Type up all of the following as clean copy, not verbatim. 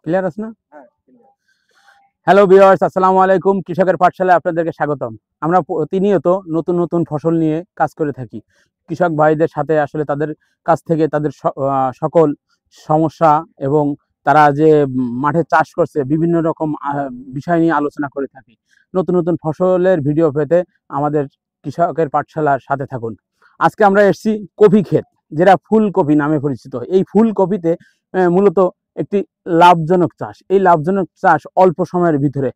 Clear আছে না? Hello viewers, আসসালামু আলাইকুম। কৃষকের পাঠশালায় আপনাদেরকে স্বাগতম। আমরা প্রতিনিয়ত নতুন নতুন ফসল নিয়ে কাজ করে থাকি। কৃষক ভাইদের সাথে আসলে তাদের কাছ থেকে তাদের সকল সমস্যা এবং তারা যে মাঠে চাষ করছে বিভিন্ন রকম বিষয় নিয়ে আলোচনা করে থাকি। নতুন নতুন ফসলের ভিডিও পেতে আমাদের কৃষকের পাঠশালার সাথে থাকুন। আজকে আমরা এসেছি কফি ক্ষেত, যেটা ফুলকপি নামে পরিচিত। এই ফুলকপিতে মূলত একটি লাভজনক চাষ। এই লাভজনক চাষ অল্প সময়ের ভিতরে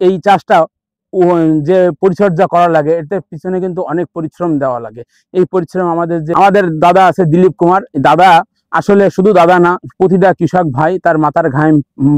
এই চাষটা যে পরিচর্যা করা লাগে, এতে পিছনে কিন্তু অনেক পরিশ্রম দেওয়া লাগে। এই পরিশ্রম আমাদের দাদা আছে দিলীপ কুমার। দাদা আসলে শুধু দাদা না, প্রতিটা কৃষক ভাই তার মাথার ঘাম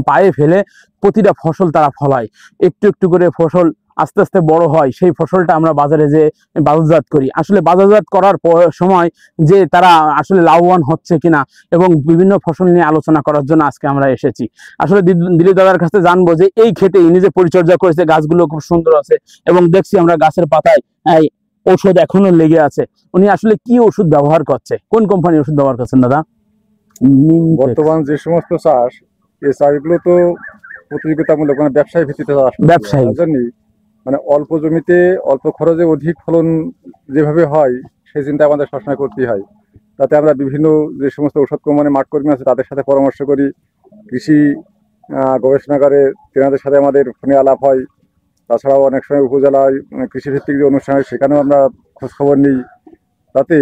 পায়ে ফেলে প্রতিটা ফসল তারা ফলায়। একটু একটু করে ফসল আস্তে আস্তে বড় হয়, সেই ফসলটা আমরা বাজারে যে বাজারজাত করি। আসলে বাজারজাত করার সময় যে তারা আসলে লাভবান হচ্ছে কিনা এবং বিভিন্ন ফসল নিয়ে আলোচনা করার জন্য আজকে আমরা এসেছি। আসলে দিলীপ দাদার কাছে জানবো যে এই ক্ষেতে ইনি যে পরিচর্যা করেছে, গাছগুলো খুব সুন্দর আছে এবং দেখছি আমরা গাছের পাতায় ঔষধ এখনো লেগে আছে। উনি আসলে কি ওষুধ ব্যবহার করছে, কোন কোম্পানির ওষুধ ব্যবহার করছেন দাদা? বর্তমান যে সমস্ত চাষ, এই চাষগুলো তো প্রতিযোগিতামূলক, মানে ব্যবসায়ী ভিত্তিতে ব্যবসায়ী মানে অল্প জমিতে অল্প খরচে অধিক ফলন যেভাবে হয়, সেই চিন্তা আমাদের সবসময় করতেই হয়। তাতে আমরা বিভিন্ন যে সমস্ত ঔষধ কোম্পানি মাঠ কর্মী আছে তাদের সাথে পরামর্শ করি, কৃষি গবেষণাগারে তেনাদের সাথে আমাদের ফোনে আলাপ হয়। তাছাড়াও অনেক সময় উপজেলায় কৃষিভিত্তিক যে অনুষ্ঠান হয় সেখানেও আমরা খোঁজখবর নিই। তাতে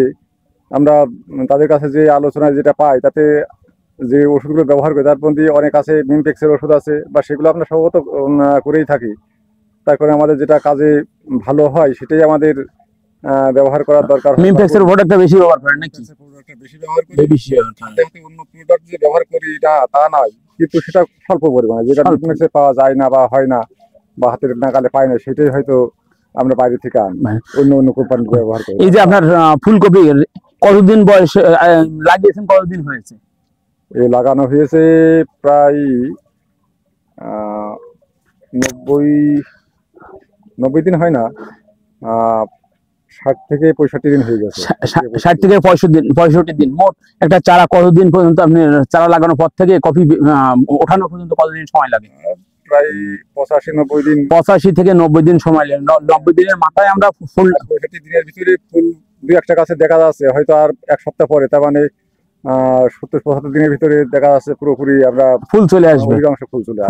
আমরা তাদের কাছে যে আলোচনায় যেটা পাই, তাতে যে ওষুধগুলো ব্যবহার করি তার মধ্যে অনেক আছে মিমপেক্সের ওষুধ আছে, বা সেগুলো আমরা সম্ভবত করেই থাকি। তারপরে আমাদের যেটা কাজে ভালো হয় সেটাই আমাদের ব্যবহার করার দরকার। মিমপেক্সের প্রোডাক্টটা বেশি ব্যবহার করেন নাকি? বেশি ব্যবহার করি, অন্য প্রোডাক্ট যে ব্যবহার করি তা নয়, কিন্তু সেটা স্বল্প পরিমাণে, যেটা মিমপেক্সে পাওয়া যায় না বা হয় না বা হাতের নাগালে পাই না, সেটাই হয়তো আমরা বাইরে থেকে আনি, অন্য কোম্পানি ব্যবহার করি। এই যে আপনার ফুলকপি কতদিন বয়স লাগিয়েছেন, কতদিন হয়েছে? এই লাগানো হয়েছে প্রায় 90 দিন হয় না, 60 থেকে 65 দিন হয়ে গেছে। 60 থেকে 65 দিন। মোট একটা চারা কতদিন পর্যন্ত, আপনি চারা লাগানোর পর থেকে কফি ওঠানো পর্যন্ত কতদিন সময় লাগে? প্রায় 85-90 দিন। 85 থেকে 90 দিন সময় লাগে। 90 দিনের মাথায় আমরা ফুল, 65 দিনের ভিতরে ফুল দুই একটা গাছে দেখা যাচ্ছে, হয়তো আর এক সপ্তাহ পরে, তার মানে 70-75 দিনের ভিতরে দেখা যাচ্ছে পুরোপুরি আমরা ফুল চলে আসবে,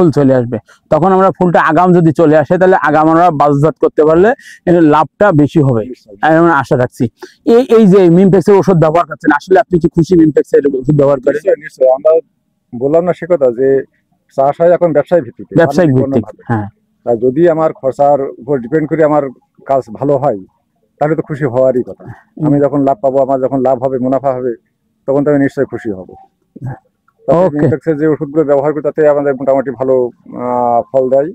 ফুল চলে আসবে। তখন আমরা ফুলটা আগাম যদি চলে আসে, তাহলে আগাম আমরা বাজারজাত করতে পারলে লাভটা বেশি হবে আমরা আশা রাখছি। এই যে মিমপেক্সের ওষুধ ব্যবহার করছেন, আসলে আপনি কি খুশি মিমপেক্সের ওষুধ ব্যবহার করে? নিশ্চয়ই। আমরা বললাম না সে কথা, যে চাষ হয় এখন ব্যবসায়িক ভিত্তিতে। হ্যাঁ, যদি আমার খরচার উপর ডিপেন্ড করে আমার কাজ ভালো হয়, তাহলে তো খুশি হওয়ারই কথা। আমি যখন লাভ পাবো, আমার যখন লাভ হবে, মুনাফা হবে, তখন তো আমি নিশ্চয়ই খুশি হব। যে ওষুধগুলো ব্যবহার করি তাতে আমাদের মোটামুটি ভালো ফল দেয়,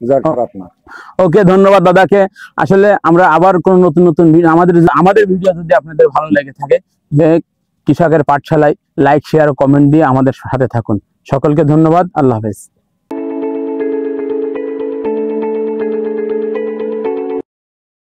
যা খারাপ না। ওকে, ধন্যবাদ দাদাকে। আসলে আমরা আবার কোন নতুন নতুন আমাদের ভিডিও যদি আপনাদের ভালো লেগে থাকে, কৃষকের পাঠশালায় লাইক, শেয়ার ও কমেন্ট দিয়ে আমাদের সাথে থাকুন। সকলকে ধন্যবাদ। আল্লাহ হাফেজ।